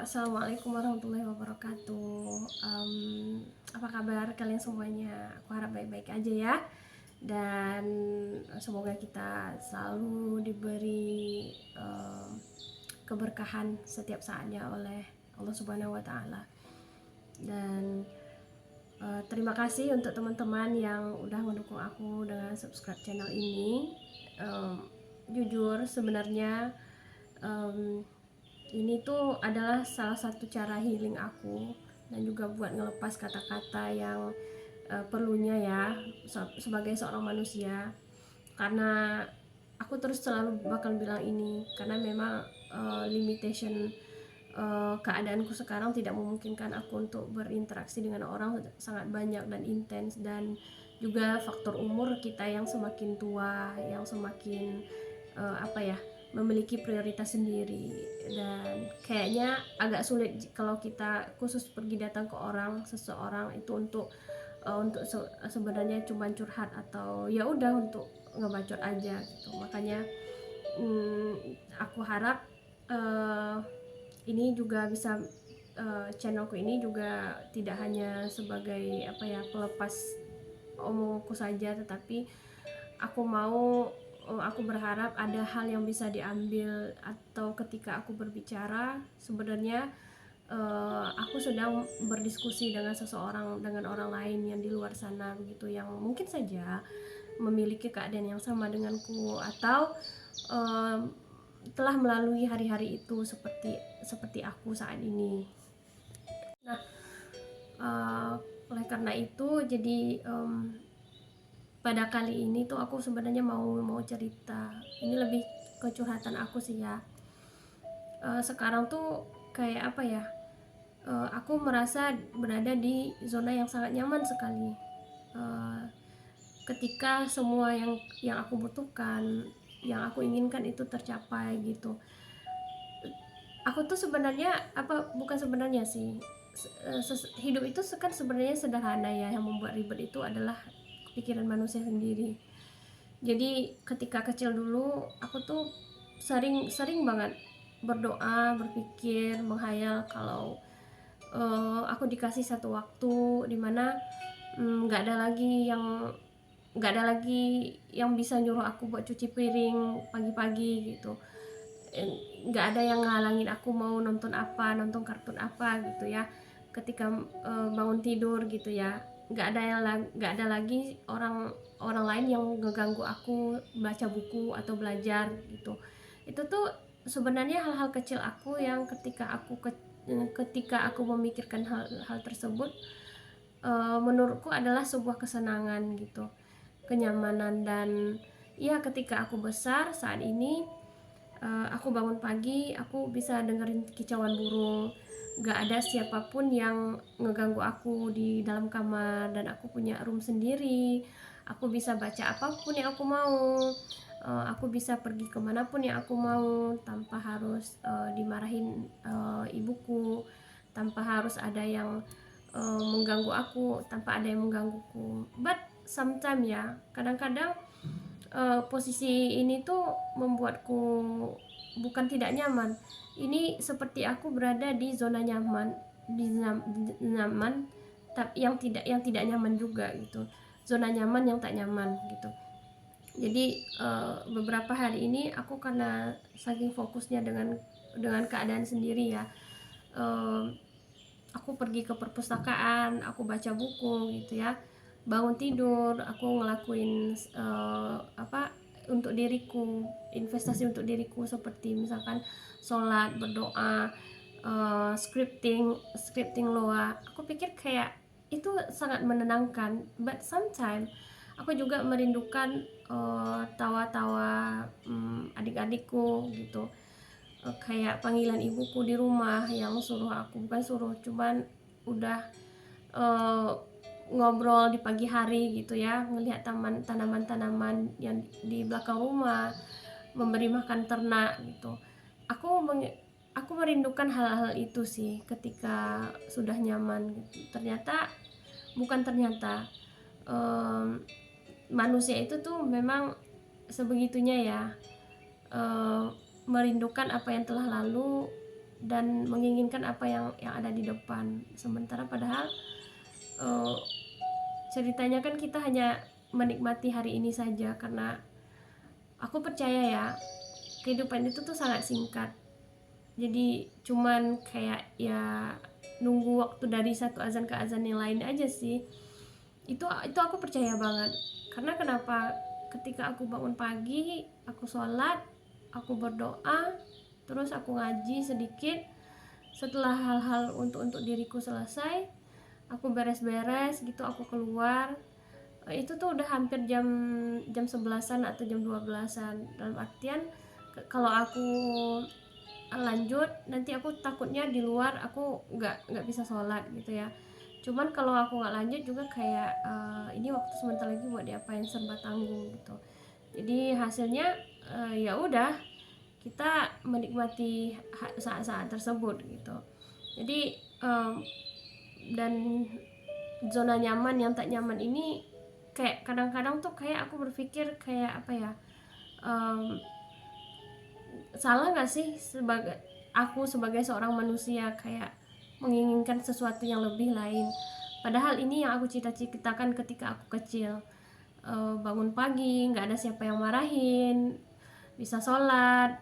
Assalamualaikum warahmatullahi wabarakatuh. Apa kabar kalian semuanya? Aku harap baik-baik aja ya. Dan semoga kita selalu diberi keberkahan setiap saatnya oleh Allah Subhanahu wa Ta'ala. Dan terima kasih untuk teman-teman yang udah mendukung aku dengan subscribe channel ini. Jujur sebenarnya ini tuh adalah salah satu cara healing aku dan juga buat ngelepas kata-kata yang perlunya ya sebagai seorang manusia, karena aku terus selalu bakal bilang ini karena memang limitation keadaanku sekarang tidak memungkinkan aku untuk berinteraksi dengan orang sangat banyak dan intens, dan juga faktor umur kita yang semakin tua, yang semakin memiliki prioritas sendiri, dan kayaknya agak sulit kalau kita khusus pergi datang ke seseorang itu untuk sebenarnya cuma curhat atau ya udah untuk ngebacot aja gitu. Makanya aku harap ini juga bisa channelku ini juga tidak hanya sebagai pelepas omongku saja, tetapi aku berharap ada hal yang bisa diambil, atau ketika aku berbicara sebenarnya aku sedang berdiskusi dengan seseorang, dengan orang lain yang di luar sana begitu, yang mungkin saja memiliki keadaan yang sama denganku atau telah melalui hari-hari itu seperti aku saat ini. Nah, oleh karena itu jadi pada kali ini tuh aku sebenarnya mau cerita. Ini lebih kecurhatan aku sih ya. Sekarang tuh kayak apa ya? Aku merasa berada di zona yang sangat nyaman sekali. Ketika semua yang aku butuhkan, yang aku inginkan itu tercapai gitu. Aku tuh sebenarnya bukan sebenarnya sih. Hidup itu kan sebenarnya sederhana ya. Yang membuat ribet itu adalah pikiran manusia sendiri. Jadi ketika kecil dulu aku tuh sering banget berdoa, berpikir, menghayal kalau aku dikasih satu waktu dimana nggak ada lagi yang bisa nyuruh aku buat cuci piring pagi-pagi gitu. Nggak ada yang ngalangin aku mau nonton kartun apa gitu ya, ketika bangun tidur gitu ya. Nggak ada lagi orang lain yang ngeganggu aku baca buku atau belajar gitu. Itu tuh sebenarnya hal-hal kecil aku yang ketika aku memikirkan hal tersebut, menurutku adalah sebuah kesenangan gitu, kenyamanan. Dan ya ketika aku besar saat ini, aku bangun pagi, aku bisa dengerin kicauan burung, gak ada siapapun yang ngeganggu aku di dalam kamar, dan aku punya room sendiri. Aku bisa baca apapun yang aku mau, aku bisa pergi kemanapun yang aku mau tanpa harus dimarahin ibuku, tanpa harus ada yang mengganggu aku, tanpa ada yang menggangguku. But sometimes ya, kadang-kadang posisi ini tuh membuatku bukan tidak nyaman. Ini seperti aku berada di zona nyaman, nyaman tapi yang tidak nyaman juga gitu. Zona nyaman yang tak nyaman gitu. Jadi beberapa hari ini aku karena saking fokusnya dengan keadaan sendiri ya, aku pergi ke perpustakaan, aku baca buku gitu ya. Bangun tidur aku ngelakuin untuk diriku, investasi untuk diriku, seperti misalkan sholat, berdoa, scripting loa. Aku pikir kayak itu sangat menenangkan, but sometimes aku juga merindukan tawa-tawa adik-adikku gitu. Kayak panggilan ibuku di rumah yang bukan suruh, cuman udah uh, ngobrol di pagi hari gitu ya, ngelihat tanaman-tanaman yang di belakang rumah, memberi makan ternak gitu. Aku merindukan hal-hal itu sih ketika sudah nyaman gitu. Ternyata manusia itu tuh memang sebegitunya ya, merindukan apa yang telah lalu dan menginginkan apa yang ada di depan. Sementara padahal ceritanya kan kita hanya menikmati hari ini saja, karena aku percaya ya, kehidupan itu tuh sangat singkat. Jadi cuman kayak ya nunggu waktu dari satu azan ke azan yang lain aja sih. Itu aku percaya banget. Karena kenapa? Ketika aku bangun pagi, aku sholat, aku berdoa, terus aku ngaji sedikit. Setelah hal-hal untuk diriku selesai, aku beres-beres gitu, aku keluar. Itu tuh udah hampir jam jam 11-an atau jam 12-an. Dalam artian kalau aku lanjut nanti aku takutnya di luar aku nggak bisa sholat gitu ya. Cuman kalau aku nggak lanjut juga kayak ini waktu sebentar lagi buat diapain, serba tanggung gitu. Jadi hasilnya ya udah, kita menikmati saat-saat tersebut gitu. Jadi dan zona nyaman yang tak nyaman ini kayak kadang-kadang tuh kayak aku berpikir kayak apa ya, salah nggak sih sebagai seorang manusia kayak menginginkan sesuatu yang lebih lain, padahal ini yang aku cita-citakan ketika aku kecil. Bangun pagi nggak ada siapa yang marahin, bisa sholat,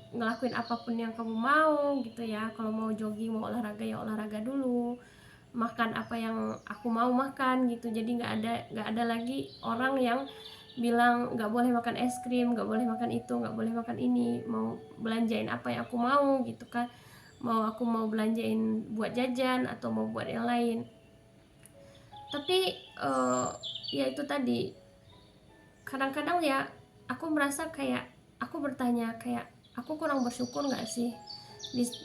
ngelakuin apapun yang kamu mau gitu ya. Kalau mau jogging, mau olahraga ya olahraga dulu, makan apa yang aku mau makan gitu. Jadi nggak ada lagi orang yang bilang nggak boleh makan es krim, nggak boleh makan itu, nggak boleh makan ini. Mau belanjain apa yang aku mau gitu kan, aku mau belanjain buat jajan atau mau buat yang lain. Tapi ya itu tadi, kadang-kadang ya aku merasa kayak aku bertanya kayak aku kurang bersyukur nggak sih,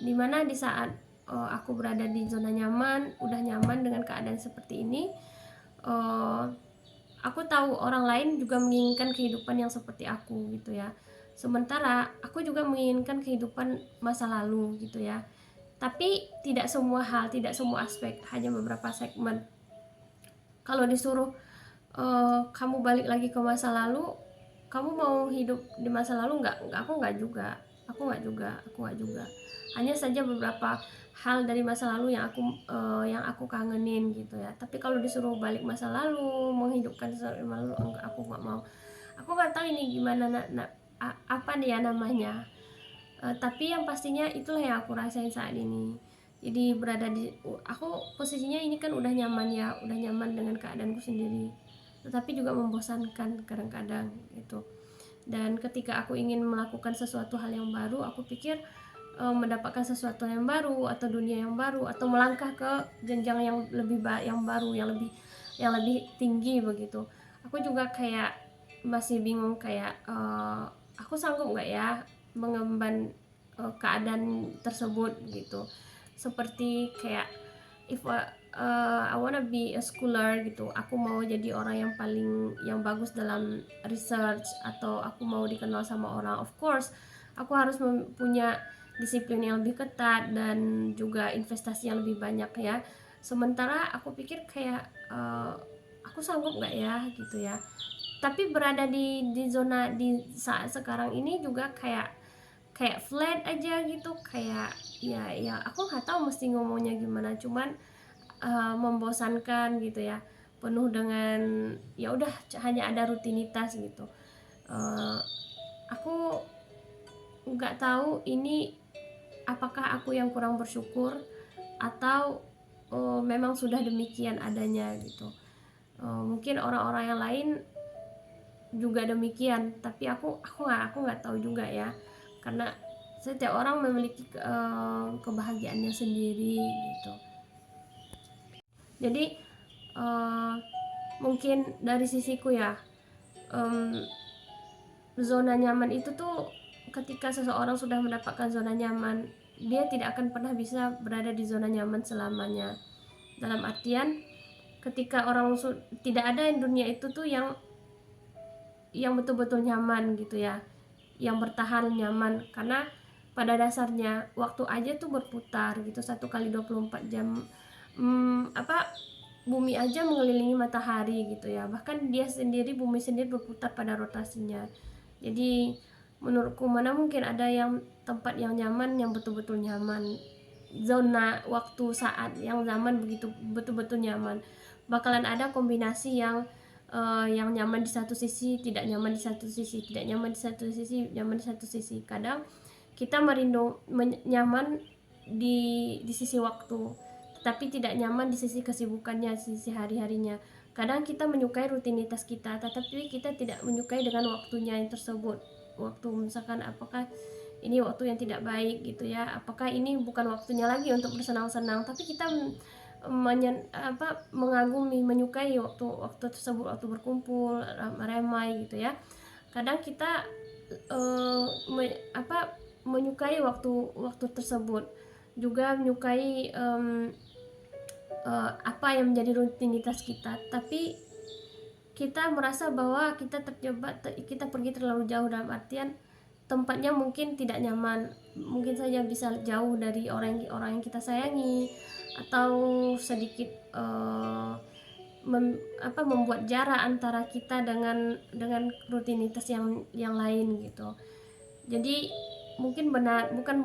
dimana di saat aku berada di zona nyaman, udah nyaman dengan keadaan seperti ini. Aku tahu orang lain juga menginginkan kehidupan yang seperti aku gitu ya. Sementara aku juga menginginkan kehidupan masa lalu gitu ya. Tapi tidak semua hal, tidak semua aspek, hanya beberapa segmen. Kalau disuruh kamu balik lagi ke masa lalu, kamu mau hidup di masa lalu nggak? Aku nggak juga. Hanya saja beberapa hal dari masa lalu yang aku kangenin gitu ya. Tapi kalau disuruh balik masa lalu, menghidupkan sesuatu masa lalu, enggak, aku nggak mau. Aku nggak tahu ini gimana apa nih ya namanya. Tapi yang pastinya itulah yang aku rasain saat ini. Jadi aku posisinya ini kan udah nyaman ya, udah nyaman dengan keadaanku sendiri, tetapi juga membosankan kadang-kadang gitu. Dan ketika aku ingin melakukan sesuatu hal yang baru, aku pikir mendapatkan sesuatu yang baru atau dunia yang baru atau melangkah ke jenjang yang lebih yang baru, yang lebih tinggi begitu. Aku juga kayak masih bingung kayak aku sanggup nggak ya mengemban keadaan tersebut gitu. Seperti kayak if I wanna be a scholar gitu, aku mau jadi orang yang bagus dalam research, atau aku mau dikenal sama orang, of course aku harus punya disiplin yang lebih ketat dan juga investasi yang lebih banyak ya. Sementara aku pikir kayak aku sanggup nggak ya gitu ya. Tapi berada di zona di saat sekarang ini juga kayak flat aja gitu, kayak ya aku nggak tahu mesti ngomongnya gimana, cuman membosankan gitu ya, penuh dengan ya udah hanya ada rutinitas gitu. Aku nggak tahu ini apakah aku yang kurang bersyukur atau memang sudah demikian adanya gitu. Mungkin orang-orang yang lain juga demikian, tapi aku nggak tahu juga ya, karena setiap orang memiliki kebahagiaannya sendiri gitu. Jadi mungkin dari sisiku ya, zona nyaman itu tuh ketika seseorang sudah mendapatkan zona nyaman, dia tidak akan pernah bisa berada di zona nyaman selamanya. Dalam artian ketika orang tidak ada di dunia itu tuh yang betul-betul nyaman gitu ya, yang bertahan nyaman, karena pada dasarnya waktu aja tuh berputar gitu 1 kali 24 jam. Bumi aja mengelilingi matahari gitu ya, bahkan bumi sendiri berputar pada rotasinya. Jadi menurutku mana mungkin ada yang tempat yang nyaman, yang betul-betul nyaman, zona waktu saat yang zaman begitu betul-betul nyaman. Bakalan ada kombinasi yang nyaman di satu sisi, tidak nyaman di satu sisi, tidak nyaman di satu sisi, nyaman di satu sisi. Kadang kita nyaman di sisi waktu, tapi tidak nyaman di sisi kesibukannya, sisi hari-harinya. Kadang kita menyukai rutinitas kita, tetapi kita tidak menyukai dengan waktunya yang tersebut. Waktu misalkan apakah ini waktu yang tidak baik gitu ya, apakah ini bukan waktunya lagi untuk bersenang-senang, tapi kita mengagumi, menyukai waktu tersebut, waktu berkumpul ramai gitu ya. Kadang kita menyukai waktu tersebut, juga menyukai apa yang menjadi rutinitas kita, tapi kita merasa bahwa kita terjebak, kita pergi terlalu jauh, dalam artian tempatnya mungkin tidak nyaman, mungkin saja bisa jauh dari orang yang kita sayangi, atau sedikit membuat jarak antara kita dengan rutinitas yang lain gitu. Jadi bukan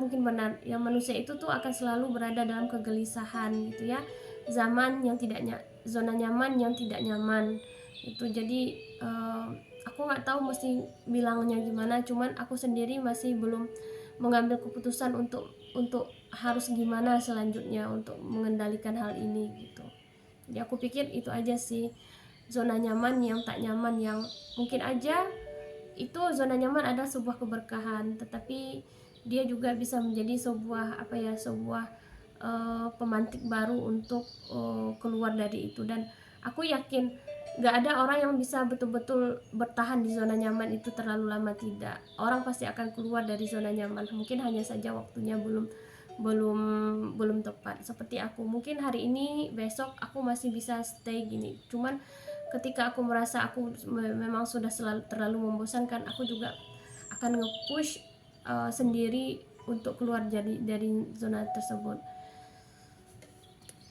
mungkin benar yang manusia itu tuh akan selalu berada dalam kegelisahan gitu ya, zona nyaman yang tidak nyaman itu. Jadi aku nggak tahu mesti bilangnya gimana, cuman aku sendiri masih belum mengambil keputusan untuk harus gimana selanjutnya untuk mengendalikan hal ini gitu. Jadi aku pikir itu aja sih, zona nyaman yang tak nyaman, yang mungkin aja itu zona nyaman ada sebuah keberkahan, tetapi dia juga bisa menjadi sebuah pemantik baru untuk keluar dari itu. Dan aku yakin gak ada orang yang bisa betul-betul bertahan di zona nyaman itu terlalu lama, tidak. Orang pasti akan keluar dari zona nyaman, mungkin hanya saja waktunya belum tepat. Seperti aku, mungkin hari ini besok aku masih bisa stay gini, cuman ketika aku merasa aku memang sudah terlalu membosankan, aku juga akan nge-push sendiri untuk keluar dari zona tersebut.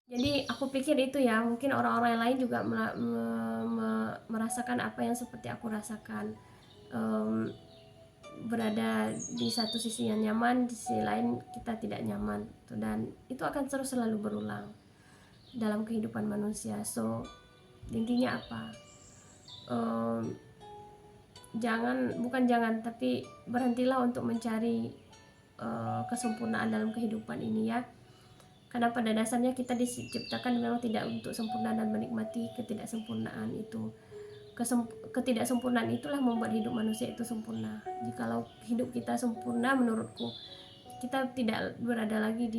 Jadi aku pikir itu ya, mungkin orang-orang lain juga merasakan apa yang seperti aku rasakan, berada di satu sisi yang nyaman, di sisi lain kita tidak nyaman, dan itu akan terus selalu berulang dalam kehidupan manusia. So intinya apa, tapi berhentilah untuk mencari kesempurnaan dalam kehidupan ini ya. Karena pada dasarnya kita diciptakan memang tidak untuk sempurna dan menikmati ketidaksempurnaan itu. Ketidaksempurnaan itulah membuat hidup manusia itu sempurna. Jikalau hidup kita sempurna, menurutku kita tidak berada lagi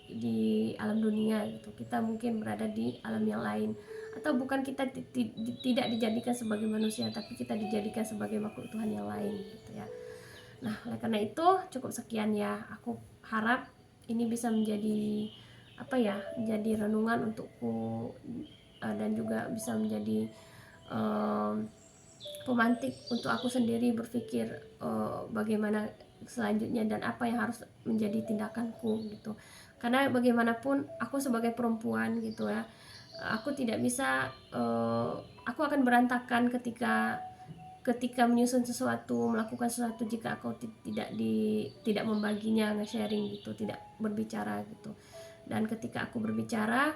di alam dunia gitu. Kita mungkin berada di alam yang lain, atau bukan kita tidak dijadikan sebagai manusia, tapi kita dijadikan sebagai makhluk Tuhan yang lain gitu ya. Nah, oleh karena itu cukup sekian ya. Aku harap ini bisa menjadi jadi renungan untukku, dan juga bisa menjadi pemantik untuk aku sendiri berpikir bagaimana selanjutnya dan apa yang harus menjadi tindakanku gitu. Karena bagaimanapun aku sebagai perempuan gitu ya, aku tidak bisa aku akan berantakan ketika menyusun sesuatu, melakukan sesuatu, jika aku tidak membaginya, nge-sharing gitu, tidak berbicara gitu. Dan ketika aku berbicara,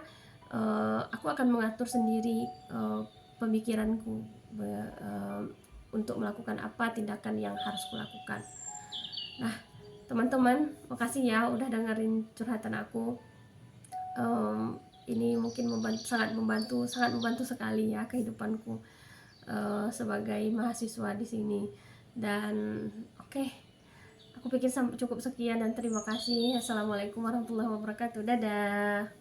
aku akan mengatur sendiri pemikiranku untuk melakukan apa tindakan yang harus kulakukan. Nah, teman-teman, makasih ya udah dengerin curhatan aku. Ini mungkin sangat membantu sekali ya kehidupanku sebagai mahasiswa di sini. Dan oke, aku pikir cukup sekian dan terima kasih. Assalamualaikum warahmatullahi wabarakatuh. Dadah.